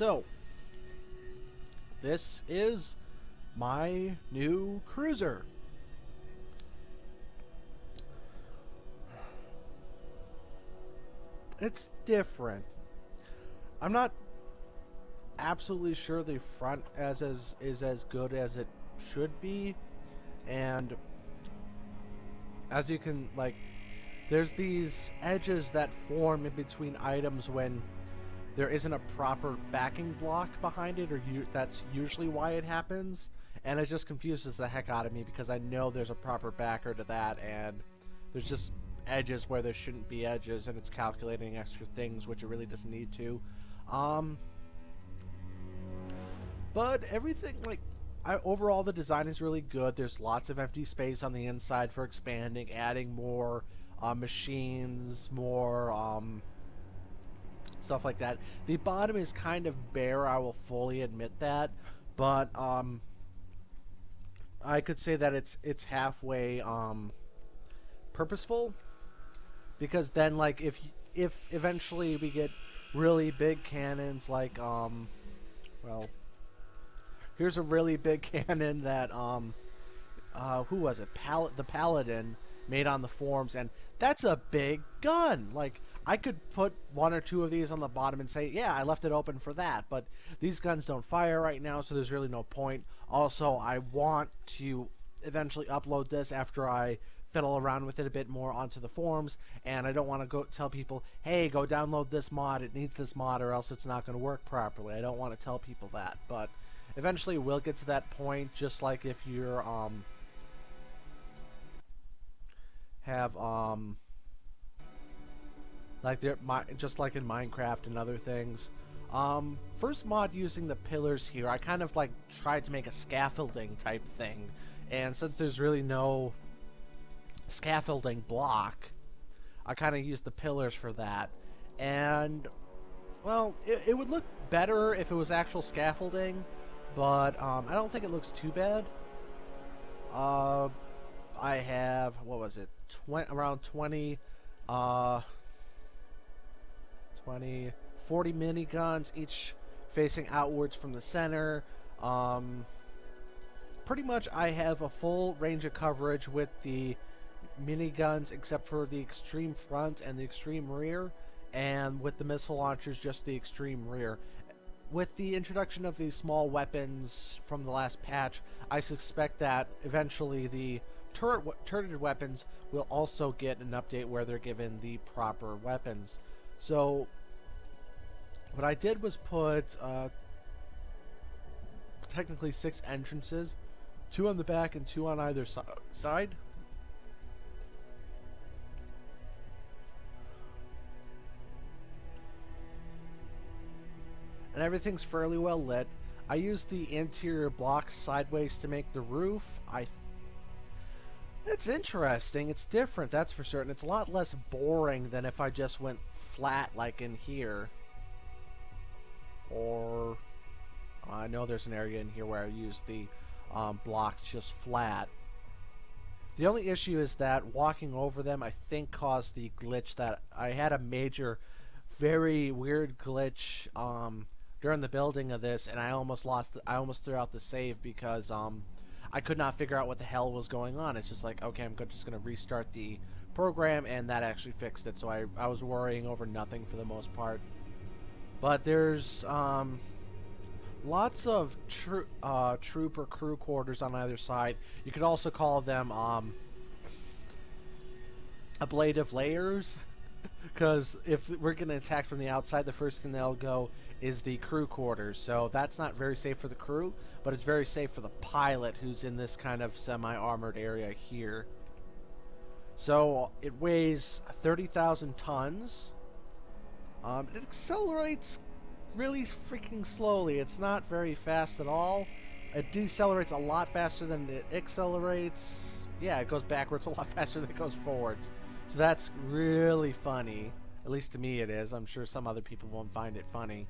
So, this is my new cruiser. It's different. I'm not absolutely sure the front is as good as it should be, and as you can there's these edges that form in between items when there isn't a proper backing block behind it, or that's usually why it happens, and it just confuses the heck out of me because I know there's a proper backer to that, and there's just edges where there shouldn't be edges, and it's calculating extra things which it really doesn't need to. But everything, overall the design is really good. There's lots of empty space on the inside for expanding, adding more machines, more stuff like that. The bottom is kind of bare, I will fully admit that, but I could say that it's halfway purposeful, because then if eventually we get really big cannons well, here's a really big cannon that who was it? The Paladin made on the forums, and that's a big gun. I could put one or two of these on the bottom and say, yeah, I left it open for that, but these guns don't fire right now, so there's really no point. Also, I want to eventually upload this after I fiddle around with it a bit more onto the forums, and I don't want to go tell people, hey, go download this mod, it needs this mod, or else it's not going to work properly. I don't want to tell people that, but eventually we'll get to that point, just like if you're just like in Minecraft and other things. First mod using the pillars here, I kind of tried to make a scaffolding type thing, and since there's really no scaffolding block, I kind of used the pillars for that. And well, it would look better if it was actual scaffolding, but I don't think it looks too bad. I have, what was it, around 20 40 miniguns, each facing outwards from the center. Pretty much I have a full range of coverage with the miniguns, except for the extreme front and the extreme rear, and with the missile launchers, just the extreme rear. With the introduction of these small weapons from the last patch, I suspect that eventually the turreted weapons will also get an update where they're given the proper weapons. So what I did was put technically 6 entrances, 2 on the back and 2 on either side. And everything's fairly well lit. I used the interior blocks sideways to make the roof. It's interesting. It's different, that's for certain. It's a lot less boring than if I just went flat like in here. Or I know there's an area in here where I used the blocks just flat. The only issue is that walking over them, I think, caused the glitch that I had a major, very weird glitch during the building of this, and I almost threw out the save because I could not figure out what the hell was going on. It's just like, okay, I'm just going to restart the program, and that actually fixed it. So I was worrying over nothing for the most part. But there's lots of troop or crew quarters on either side. You could also call them ablative layers, because if we're going to attack from the outside, the first thing that'll go is the crew quarters. So that's not very safe for the crew, but it's very safe for the pilot, who's in this kind of semi-armored area here. So it weighs 30,000 tons. It accelerates really freaking slowly. It's not very fast at all. It decelerates a lot faster than it accelerates. Yeah, it goes backwards a lot faster than it goes forwards. So that's really funny. At least to me it is. I'm sure some other people won't find it funny.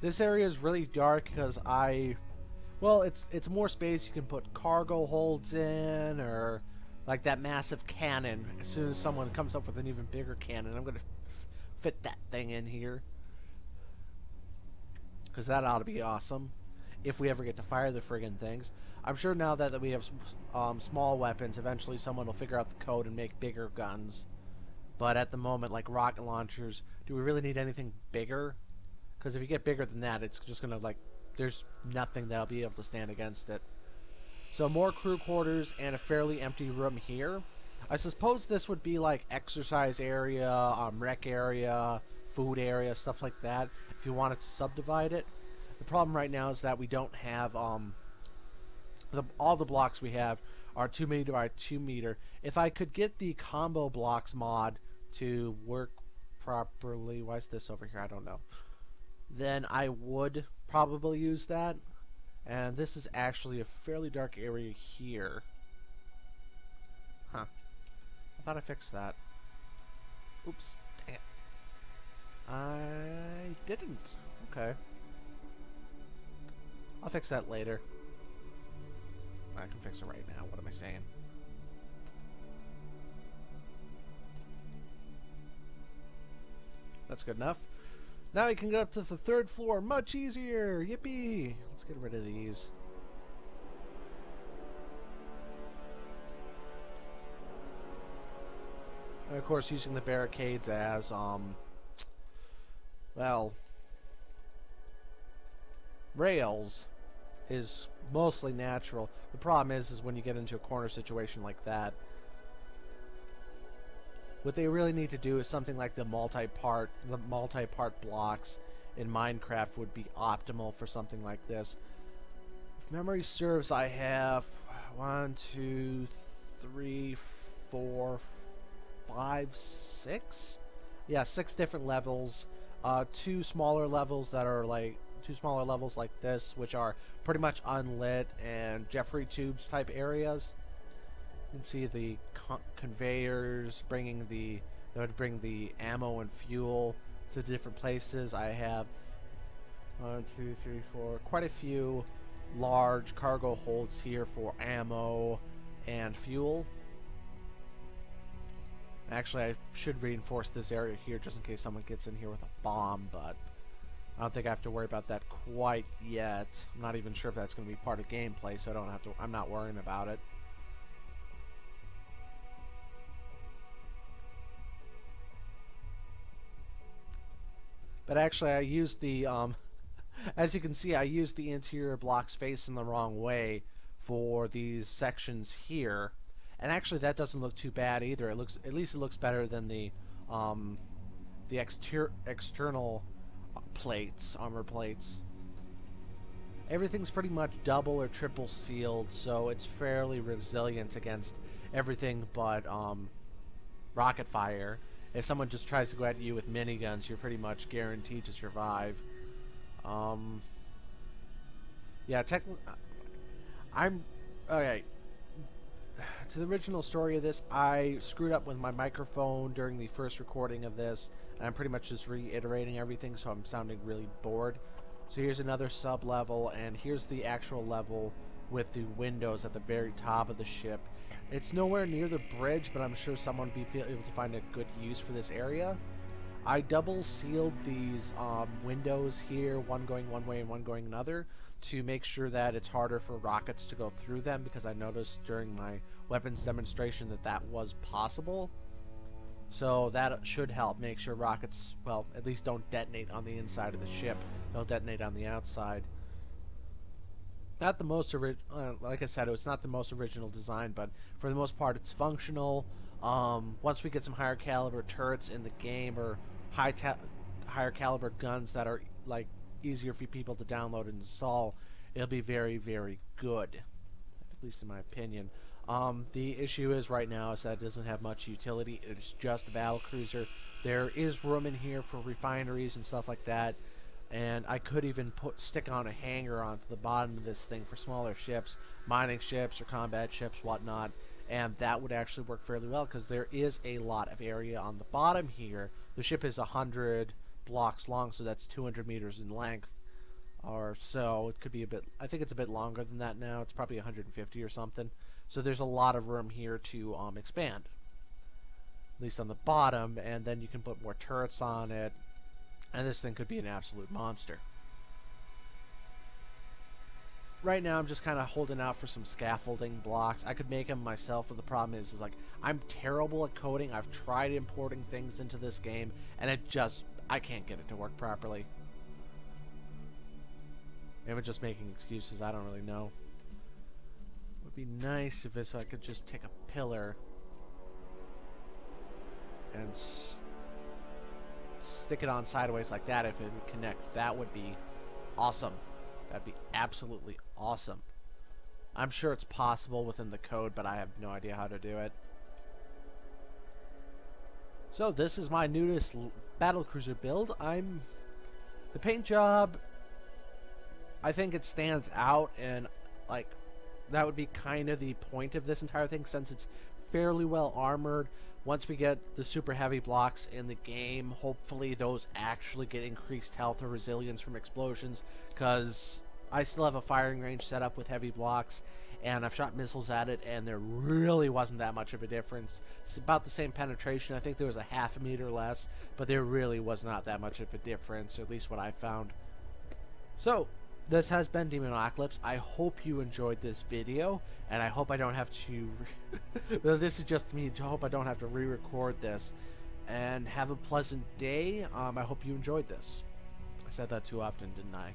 This area is really dark because it's more space. You can put cargo holds in, or like that massive cannon. As soon as someone comes up with an even bigger cannon, I'm going to fit that thing in here. because that ought to be awesome if we ever get to fire the friggin' things. I'm sure now that we have small weapons, eventually someone will figure out the code and make bigger guns. But at the moment, like rocket launchers, do we really need anything bigger? Because if you get bigger than that, it's just going to, like, there's nothing that'll be able to stand against it. So more crew quarters and a fairly empty room here. I suppose this would be like exercise area, rec area, food area, stuff like that, if you wanted to subdivide it. The problem right now is that we don't have all the blocks we have are 2 meter by 2 meter. If I could get the combo blocks mod to work properly, why is this over here? I don't know. Then I would probably use that. And this is actually a fairly dark area here. Huh. I thought I fixed that. Oops. Dang it. I didn't. Okay. I'll fix that later. I can fix it right now. What am I saying? That's good enough. Now we can get up to the 3rd floor much easier. Yippee! Let's get rid of these. And of course, using the barricades as, well, rails is mostly natural. The problem is when you get into a corner situation like that, what they really need to do is something like the multi-part blocks in Minecraft would be optimal for something like this. If memory serves, I have 1, 2, 3, 4, 5, 6. Yeah, 6 different levels. 2 smaller levels that are like 2 smaller levels like this, which are pretty much unlit and Jeffrey tubes type areas. You can see the conveyors bringing that would bring the ammo and fuel to different places. I have 1, 2, 3, 4, quite a few large cargo holds here for ammo and fuel. Actually, I should reinforce this area here just in case someone gets in here with a bomb, but I don't think I have to worry about that quite yet. I'm not even sure if that's going to be part of gameplay, so I'm not worrying about it. But actually, I used the, as you can see, I used the interior blocks facing the wrong way for these sections here. And actually, that doesn't look too bad either. At least it looks better than the external plates, armor plates. Everything's pretty much double or triple sealed, so it's fairly resilient against everything but rocket fire. If someone just tries to go at you with miniguns, you're pretty much guaranteed to survive. Yeah, okay. To the original story of this, I screwed up with my microphone during the first recording of this, and I'm pretty much just reiterating everything, so I'm sounding really bored. So here's another sub-level, and here's the actual level with the windows at the very top of the ship. It's nowhere near the bridge, but I'm sure someone would be able to find a good use for this area. I double sealed these windows here, one going one way and one going another, to make sure that it's harder for rockets to go through them, because I noticed during my weapons demonstration that that was possible. So that should help make sure rockets, well, at least don't detonate on the inside of the ship. They'll detonate on the outside. Not the most like I said, it's not the most original design, but for the most part, it's functional. Once we get some higher caliber turrets in the game, or higher caliber guns that are like easier for people to download and install, it'll be very, very good, at least in my opinion. The issue is right now is that it doesn't have much utility. It's just a battle cruiser. There is room in here for refineries and stuff like that, and I could even stick on a hangar onto the bottom of this thing for smaller ships, mining ships or combat ships, whatnot, and that would actually work fairly well because there is a lot of area on the bottom here. The ship is 100 blocks long, so that's 200 meters in length or so. It could be a bit, I think it's a bit longer than that now. It's probably 150 or something. So there's a lot of room here to expand, at least on the bottom, and then you can put more turrets on it, and this thing could be an absolute monster. right now I'm just kind of holding out for some scaffolding blocks. I could make them myself, but the problem is like I'm terrible at coding. I've tried importing things into this game, and I can't get it to work properly. Maybe I'm just making excuses. I don't really know. It would be nice if I could just take a pillar and stick it on sideways like that. If it would connect, that would be awesome. That'd be absolutely awesome. I'm sure it's possible within the code, but I have no idea how to do it. So this is my newest battlecruiser build. The paint job, I think it stands out, and like that would be kind of the point of this entire thing, since it's fairly well armored. Once we get the super heavy blocks in the game, hopefully those actually get increased health or resilience from explosions, because I still have a firing range set up with heavy blocks, and I've shot missiles at it, and there really wasn't that much of a difference. It's about the same penetration. I think there was a half a meter less, but there really was not that much of a difference, or at least what I found. So this has been Demonocolips. I hope you enjoyed this video, and I hope I don't have to well, this is just me. I hope I don't have to re-record this. And have a pleasant day. I hope you enjoyed this. I said that too often, didn't I?